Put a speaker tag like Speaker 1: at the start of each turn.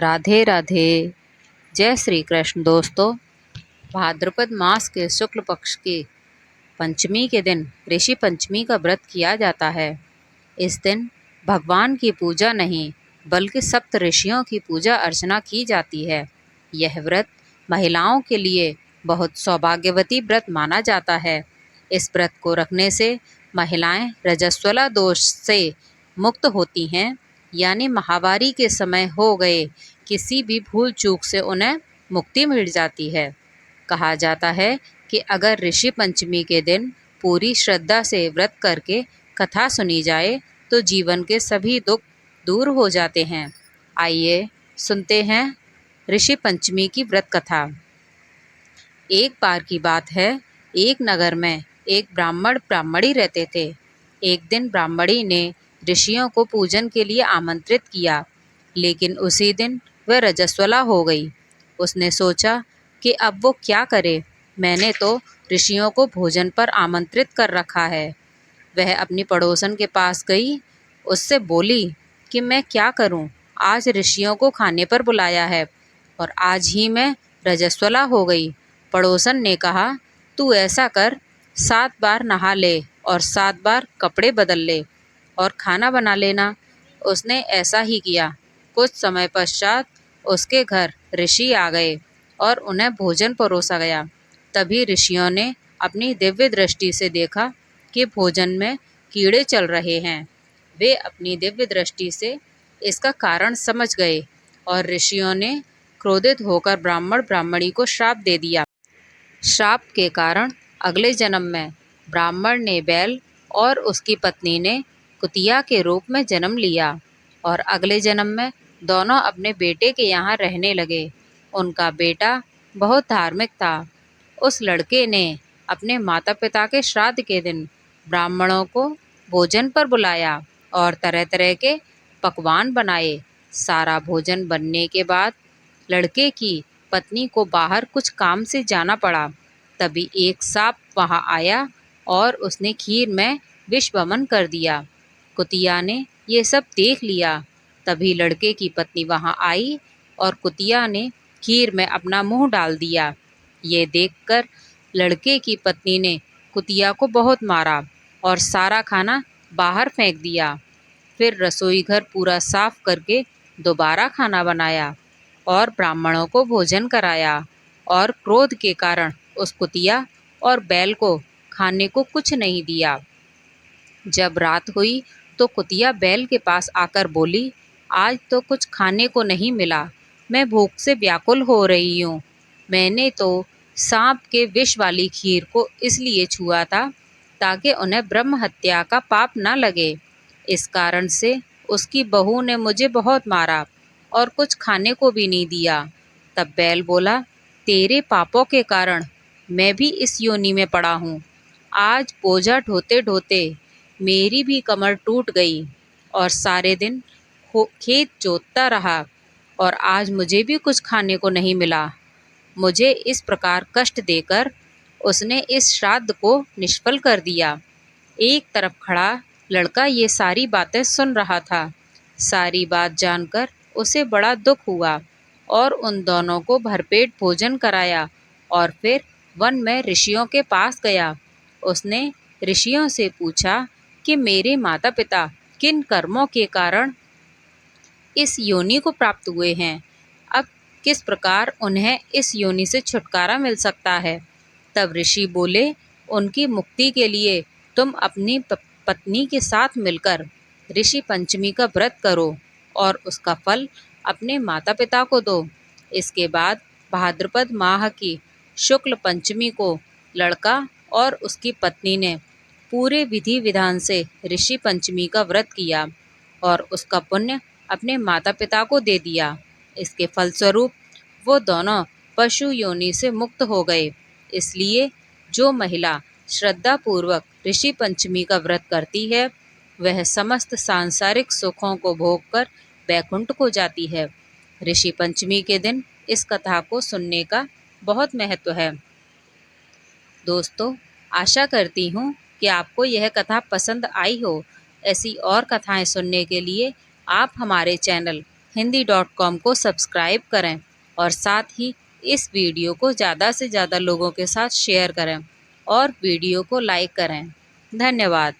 Speaker 1: राधे राधे। जय श्री कृष्ण। दोस्तों, भाद्रपद मास के शुक्ल पक्ष की पंचमी के दिन ऋषि पंचमी का व्रत किया जाता है। इस दिन भगवान की पूजा नहीं बल्कि सप्त ऋषियों की पूजा अर्चना की जाती है। यह व्रत महिलाओं के लिए बहुत सौभाग्यवती व्रत माना जाता है। इस व्रत को रखने से महिलाएं रजस्वला दोष से मुक्त होती हैं, यानी माहवारी के समय हो गए किसी भी भूल चूक से उन्हें मुक्ति मिल जाती है। कहा जाता है कि अगर ऋषि पंचमी के दिन पूरी श्रद्धा से व्रत करके कथा सुनी जाए तो जीवन के सभी दुख दूर हो जाते हैं। आइए सुनते हैं ऋषि पंचमी की व्रत कथा। एक बार की बात है, एक नगर में एक ब्राह्मण ब्राह्मणी रहते थे। एक दिन ब्राह्मणी ने ऋषियों को पूजन के लिए आमंत्रित किया, लेकिन उसी दिन वह रजस्वला हो गई। उसने सोचा कि अब वो क्या करे, मैंने तो ऋषियों को भोजन पर आमंत्रित कर रखा है। वह अपनी पड़ोसन के पास गई, उससे बोली कि मैं क्या करूं, आज ऋषियों को खाने पर बुलाया है और आज ही मैं रजस्वला हो गई। पड़ोसन ने कहा, तू ऐसा कर, 7 बार नहा ले और 7 बार कपड़े बदल ले और खाना बना लेना। उसने ऐसा ही किया। कुछ समय पश्चात उसके घर ऋषि आ गए और उन्हें भोजन परोसा गया। तभी ऋषियों ने अपनी दिव्य दृष्टि से देखा कि भोजन में कीड़े चल रहे हैं। वे अपनी दिव्य दृष्टि से इसका कारण समझ गए और ऋषियों ने क्रोधित होकर ब्राह्मण ब्राह्मणी को श्राप दे दिया। श्राप के कारण अगले जन्म में ब्राह्मण ने बैल और उसकी पत्नी ने कुतिया के रूप में जन्म लिया और अगले जन्म में दोनों अपने बेटे के यहाँ रहने लगे। उनका बेटा बहुत धार्मिक था। उस लड़के ने अपने माता पिता के श्राद्ध के दिन ब्राह्मणों को भोजन पर बुलाया और तरह तरह के पकवान बनाए। सारा भोजन बनने के बाद लड़के की पत्नी को बाहर कुछ काम से जाना पड़ा। तभी एक सांप वहां आया और उसने खीर में विष वमन कर दिया। कुतिया ने ये सब देख लिया। तभी लड़के की पत्नी वहां आई और कुतिया ने खीर में अपना मुंह डाल दिया। ये देखकर लड़के की पत्नी ने कुतिया को बहुत मारा और सारा खाना बाहर फेंक दिया। फिर रसोई घर पूरा साफ करके दोबारा खाना बनाया और ब्राह्मणों को भोजन कराया और क्रोध के कारण उस कुतिया और बैल को खाने को कुछ नहीं दिया। जब रात हुई तो कुतिया बैल के पास आकर बोली, आज तो कुछ खाने को नहीं मिला, मैं भूख से व्याकुल हो रही हूँ। मैंने तो सांप के विष वाली खीर को इसलिए छुआ था ताकि उन्हें ब्रह्म हत्या का पाप न लगे। इस कारण से उसकी बहू ने मुझे बहुत मारा और कुछ खाने को भी नहीं दिया। तब बैल बोला, तेरे पापों के कारण मैं भी इस योनि में पड़ा हूँ। आज बोझा ढोते ढोते मेरी भी कमर टूट गई और सारे दिन खेत जोतता रहा और आज मुझे भी कुछ खाने को नहीं मिला। मुझे इस प्रकार कष्ट देकर उसने इस श्राद्ध को निष्फल कर दिया। एक तरफ खड़ा लड़का ये सारी बातें सुन रहा था। सारी बात जानकर उसे बड़ा दुख हुआ और उन दोनों को भरपेट भोजन कराया और फिर वन में ऋषियों के पास गया। उसने ऋषियों से पूछा कि मेरे माता पिता किन कर्मों के कारण इस योनि को प्राप्त हुए हैं, अब किस प्रकार उन्हें इस योनि से छुटकारा मिल सकता है। तब ऋषि बोले, उनकी मुक्ति के लिए तुम अपनी पत्नी के साथ मिलकर ऋषि पंचमी का व्रत करो और उसका फल अपने माता पिता को दो। इसके बाद भाद्रपद माह की शुक्ल पंचमी को लड़का और उसकी पत्नी ने पूरे विधि विधान से ऋषि पंचमी का व्रत किया और उसका पुण्य अपने माता पिता को दे दिया। इसके फलस्वरूप वो दोनों पशु योनि से मुक्त हो गए। इसलिए जो महिला श्रद्धा पूर्वक ऋषि पंचमी का व्रत करती है वह समस्त सांसारिक सुखों को भोगकर वैकुंठ को जाती है। ऋषि पंचमी के दिन इस कथा को सुनने का बहुत महत्व है। दोस्तों, आशा करती हूँ कि आपको यह कथा पसंद आई हो। ऐसी और कथाएं सुनने के लिए आप हमारे चैनल हिंदी.com को सब्सक्राइब करें और साथ ही इस वीडियो को ज़्यादा से ज़्यादा लोगों के साथ शेयर करें और वीडियो को लाइक करें। धन्यवाद।